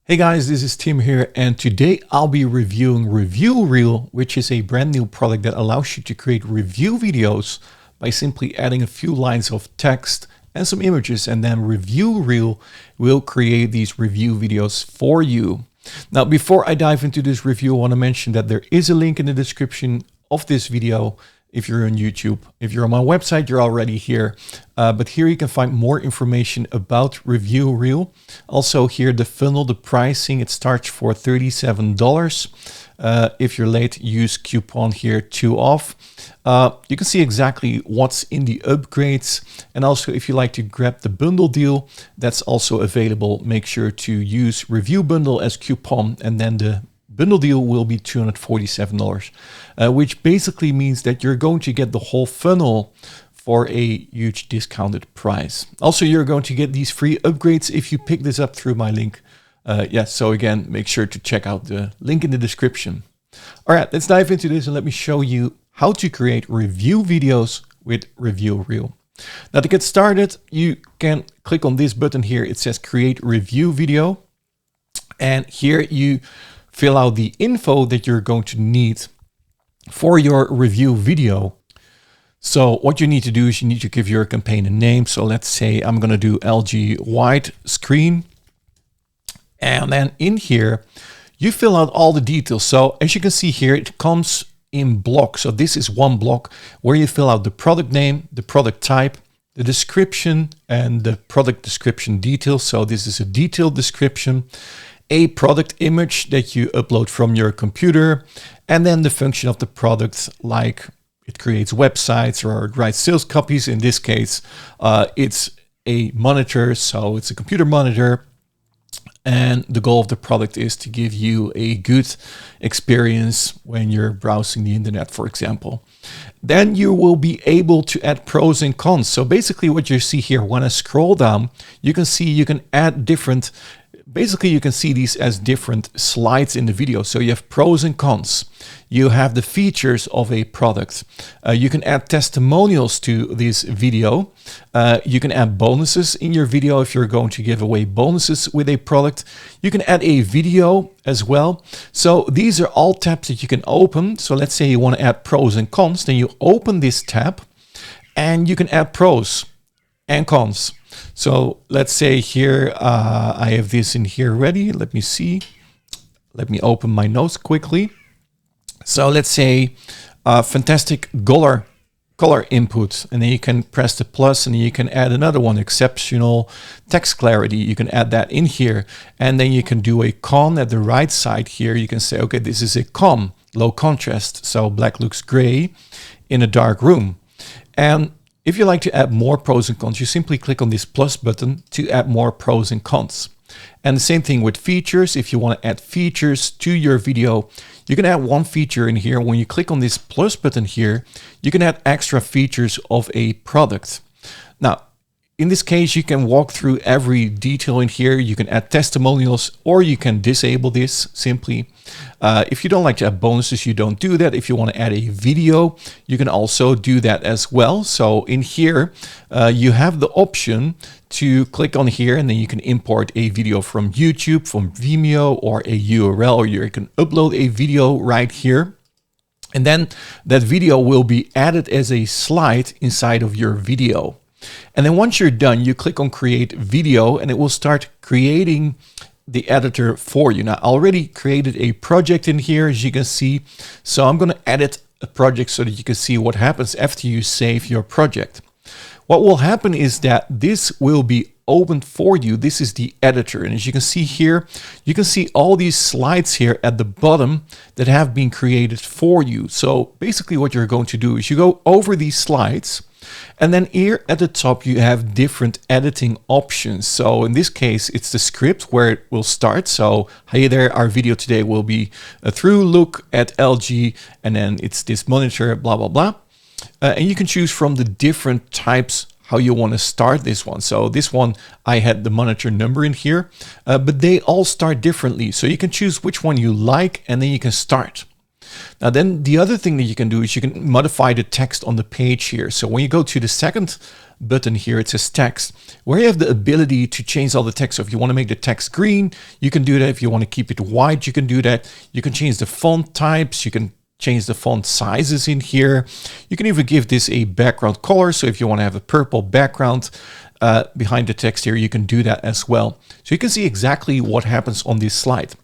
Hey guys, this is Tim here, and today I'll be reviewing ReviewReel, which is a brand new product that allows you to create review videos by simply adding a few lines of text and some images, and then ReviewReel will create these review videos for you. Now, before I dive into this review, I want to mention that there is a link in the description of this video if you're on YouTube. If you're on my website, you're already here. But here you can find more information about ReviewReel. Also here, the funnel, the pricing, it starts for $37. If you're late, use coupon here 2OFF. You can see exactly what's in the upgrades. And also if you like to grab the bundle deal, that's also available. Make sure to use review bundle as coupon, and then the bundle deal will be $247, which basically means that you're going to get the whole funnel for a huge discounted price. Also, you're going to get these free upgrades if you pick this up through my link. So again, make sure to check out the link in the description. All right, let's dive into this and let me show you how to create review videos with ReviewReel. Now, to get started, you can click on this button here. It says create review video. And here you fill out the info that you're going to need for your review video. So what you need to do is you need to give your campaign a name. So let's say I'm going to do LG wide screen. And then in here, you fill out all the details. So as you can see here, it comes in blocks. So this is one block where you fill out the product name, the product type, the description, and the product description details. So this is a detailed description, a product image that you upload from your computer, and then the function of the product, like it creates websites or it writes sales copies. In this case, it's a monitor, so it's a computer monitor. And the goal of the product is to give you a good experience when you're browsing the internet, for example. Then you will be able to add pros and cons. So basically what you see here, when I scroll down, you can see you can add different. Basically, you can see these as different slides in the video. So you have pros and cons. You have the features of a product. You can add testimonials to this video. You can add bonuses in your video if you're going to give away bonuses with a product. You can add a video as well. So these are all tabs that you can open. So let's say you want to add pros and cons. Then you open this tab and you can add pros and cons. So let's say here, I have this in here ready. Let me see. Let me open my notes quickly. So let's say fantastic color input, and then you can press the plus and then you can add another one, exceptional text clarity. You can add that in here, and then you can do a con at the right side here. You can say, okay, this is a con, low contrast. So black looks gray in a dark room. And if you like to add more pros and cons, you simply click on this plus button to add more pros and cons. And the same thing with features. If you want to add features to your video, you can add one feature in here. When you click on this plus button here, you can add extra features of a product. Now, in this case, you can walk through every detail in here. You can add testimonials, or you can disable this simply. If you don't like to add bonuses, you don't do that. If you want to add a video, you can also do that as well. So in here, you have the option to click on here, and then you can import a video from YouTube, from Vimeo, or a URL, or you can upload a video right here. And then that video will be added as a slide inside of your video. And then once you're done, you click on create video and it will start creating the editor for you. Now, I already created a project in here, as you can see. So I'm going to edit a project so that you can see what happens after you save your project. What will happen is that this will be opened for you. This is the editor. And as you can see here, you can see all these slides here at the bottom that have been created for you. So basically what you're going to do is you go over these slides, and then here at the top, you have different editing options. So in this case, it's the script where it will start. So, hey there, our video today will be a through look at LG, and then it's this monitor, blah, blah, blah. And you can choose from the different types how you want to start this one. So this one, I had the monitor number in here, but they all start differently. So you can choose which one you like, and then you can start. Now then the other thing that you can do is you can modify the text on the page here. So when you go to the second button here, it says text, where you have the ability to change all the text. So if you want to make the text green, you can do that. If you want to keep it white, you can do that. You can change the font types. You can change the font sizes in here. You can even give this a background color. So if you want to have a purple background behind the text here, you can do that as well. So you can see exactly what happens on this slide.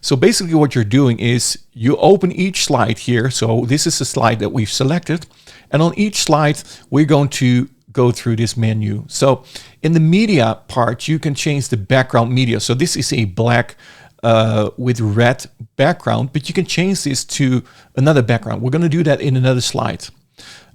So basically what you're doing is you open each slide here. So this is a slide that we've selected. And on each slide, we're going to go through this menu. So in the media part, you can change the background media. So this is a black with red background, but you can change this to another background. We're going to do that in another slide.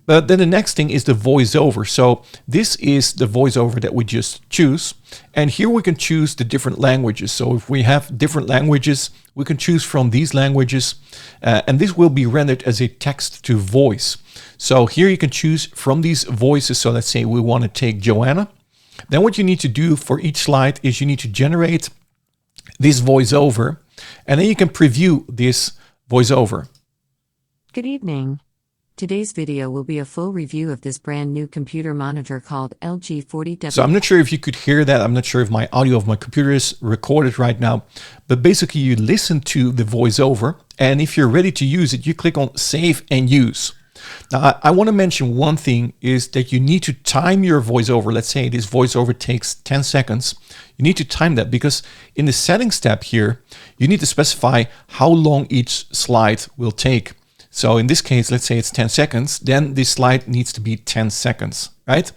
But then the next thing is the voiceover. So this is the voiceover that we just choose. And here we can choose the different languages. So if we have different languages, we can choose from these languages. And this will be rendered as a text to voice. So here you can choose from these voices. So let's say we want to take Joanna. Then what you need to do for each slide is you need to generate this voiceover. And then you can preview this voiceover. Good evening. Today's video will be a full review of this brand new computer monitor called LG 40W. So I'm not sure if you could hear that. I'm not sure if my audio of my computer is recorded right now. But basically you listen to the voiceover. And if you're ready to use it, you click on Save and Use. Now I want to mention one thing is that you need to time your voiceover. Let's say this voiceover takes 10 seconds. You need to time that because in the settings tab here, you need to specify how long each slide will take. So in this case, let's say it's 10 seconds, then this slide needs to be 10 seconds, right?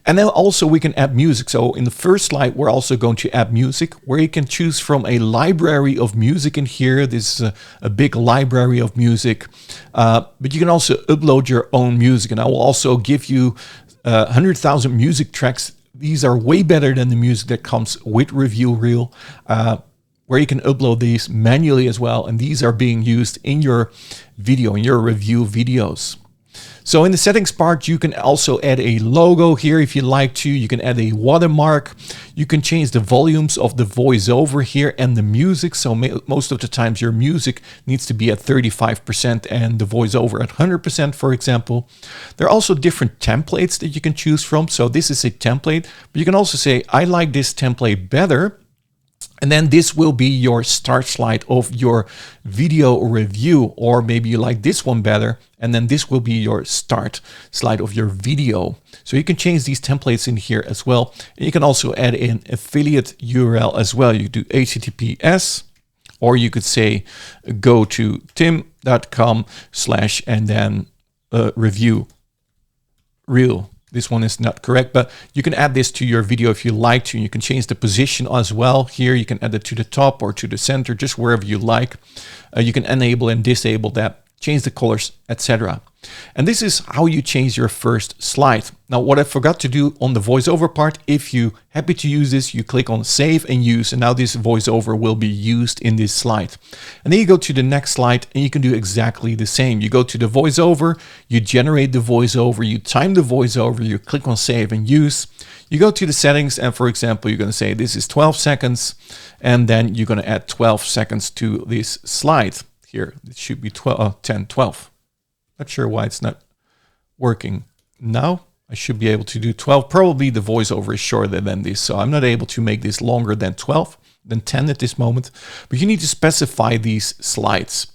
And then also we can add music. So in the first slide, we're also going to add music where you can choose from a library of music in here. This is a big library of music, but you can also upload your own music. And I will also give you 100,000 music tracks. These are way better than the music that comes with ReviewReel, where you can upload these manually as well. And these are being used in your video, in your review videos. So in the settings part, you can also add a logo here if you like to. You can add a watermark. You can change the volumes of the voiceover here and the music. So most of the times your music needs to be at 35% and the voiceover at 100%, for example. There are also different templates that you can choose from. So this is a template, but you can also say, I like this template better. And then this will be your start slide of your video review, or maybe you like this one better. And then this will be your start slide of your video. So you can change these templates in here as well. And you can also add an affiliate URL as well. You do HTTPS, or you could say go to tim.com/ and then review reel. This one is not correct, but you can add this to your video if you like to. You can change the position as well. Here you can add it to the top or to the center, just wherever you like. You can enable and disable that, change the colors, etc. And this is how you change your first slide. Now, what I forgot to do on the voiceover part, if you're happy to use this, you click on Save and Use, and now this voiceover will be used in this slide. And then you go to the next slide and you can do exactly the same. You go to the voiceover, you generate the voiceover, you time the voiceover, you click on Save and Use. You go to the settings, and for example, you're going to say this is 12 seconds, and then you're going to add 12 seconds to this slide. Here, it should be 10, 12. Not sure why it's not working now. I should be able to do 12. Probably the voiceover is shorter than this, so I'm not able to make this longer than 12, than 10 at this moment. But you need to specify these slides.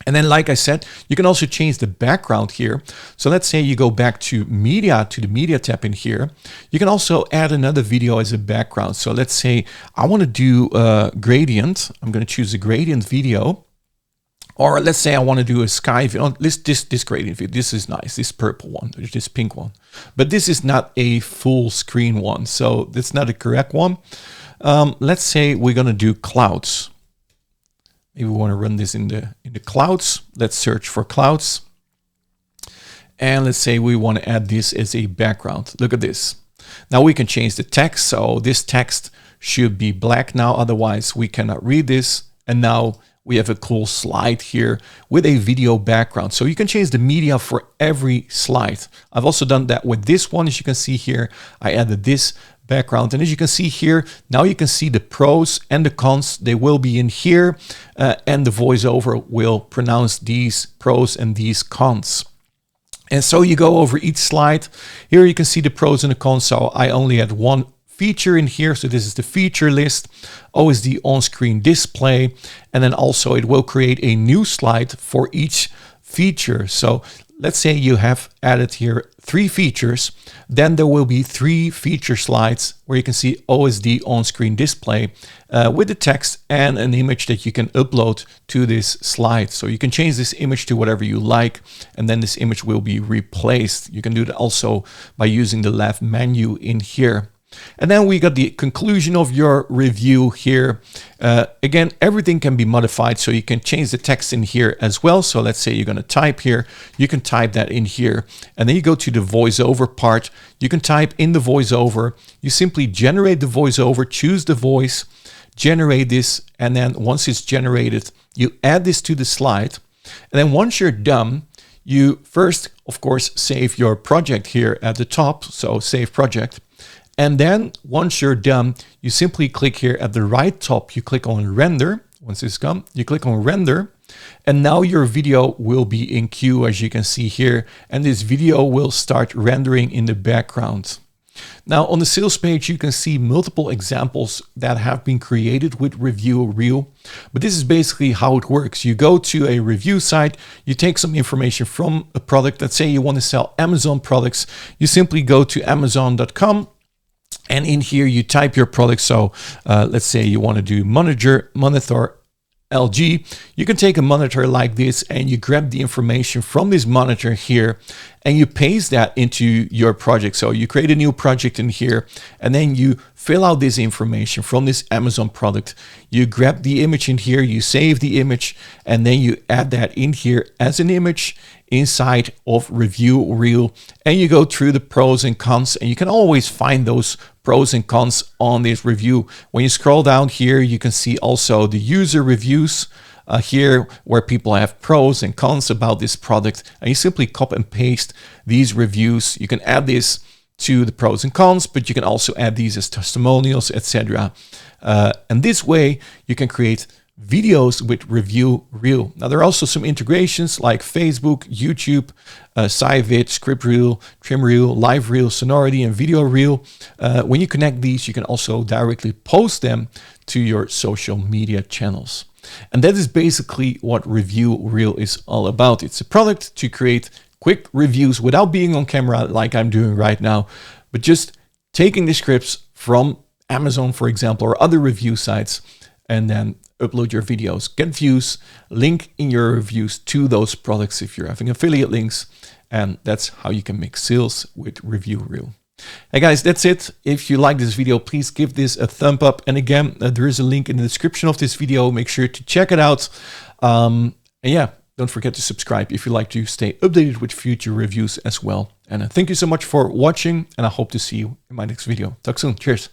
And then, like I said, you can also change the background here. So let's say you go back to media, to the media tab in here. You can also add another video as a background. So let's say I want to do a gradient. I'm going to choose a gradient video. Or let's say I want to do a sky video. This gradient video, this is nice, this purple one, this pink one. But this is not a full screen one, so that's not a correct one. Let's say we're going to do clouds. Maybe we want to run this in the clouds. Let's search for clouds. And let's say we want to add this as a background. Look at this. Now we can change the text. So this text should be black now, otherwise we cannot read this. And now we have a cool slide here with a video background. So you can change the media for every slide. I've also done that with this one. As you can see here, I added this background. And as you can see here, now you can see the pros and the cons. They will be in here, and the voiceover will pronounce these pros and these cons. And so you go over each slide. Here you can see the pros and the cons. So I only had one feature in here. So this is the feature list, OSD on-screen display. And then also it will create a new slide for each feature. So let's say you have added here 3 features, then there will be 3 feature slides where you can see OSD on-screen display with the text and an image that you can upload to this slide. So you can change this image to whatever you like, and then this image will be replaced. You can do that also by using the left menu in here. And then we got the conclusion of your review here. Again, everything can be modified, so you can change the text in here as well. So let's say you're going to type here, you can type that in here. And then you go to the voiceover part. You can type in the voiceover. You simply generate the voiceover, choose the voice, generate this. And then once it's generated, you add this to the slide. And then once you're done, you first, of course, save your project here at the top. So save project. And then once you're done, you simply click here at the right top, you click on render. Once it's gone, you click on render. And now your video will be in queue, as you can see here. And this video will start rendering in the background. Now on the sales page, you can see multiple examples that have been created with ReviewReel. But this is basically how it works. You go to a review site, you take some information from a product. Let's say you want to sell Amazon products. You simply go to Amazon.com. And in here, you type your product. So let's say you want to do monitor LG. You can take a monitor like this and you grab the information from this monitor here and you paste that into your project. So you create a new project in here and then you fill out this information from this Amazon product. You grab the image in here, you save the image, and then you add that in here as an image inside of ReviewReel, and you go through the pros and cons, and you can always find those pros and cons on this review. When you scroll down here, you can see also the user reviews here where people have pros and cons about this product, and you simply copy and paste these reviews. You can add this to the pros and cons, but you can also add these as testimonials, etc. And this way you can create videos with ReviewReel. Now there are also some integrations like Facebook, YouTube, SciVid, ScriptReel, TrimReel, LiveReel, Sonority, and VideoReel. When you connect these, you can also directly post them to your social media channels. And that is basically what ReviewReel is all about. It's a product to create quick reviews without being on camera like I'm doing right now, but just taking the scripts from Amazon, for example, or other review sites, and then upload your videos, get views, link in your reviews to those products if you're having affiliate links, and that's how you can make sales with ReviewReel. Hey guys, that's it. If you like this video, please give this a thumb up. And again, there is a link in the description of this video. Make sure to check it out. And yeah, don't forget to subscribe if you like to stay updated with future reviews as well. And thank you so much for watching, and I hope to see you in my next video. Talk soon. Cheers.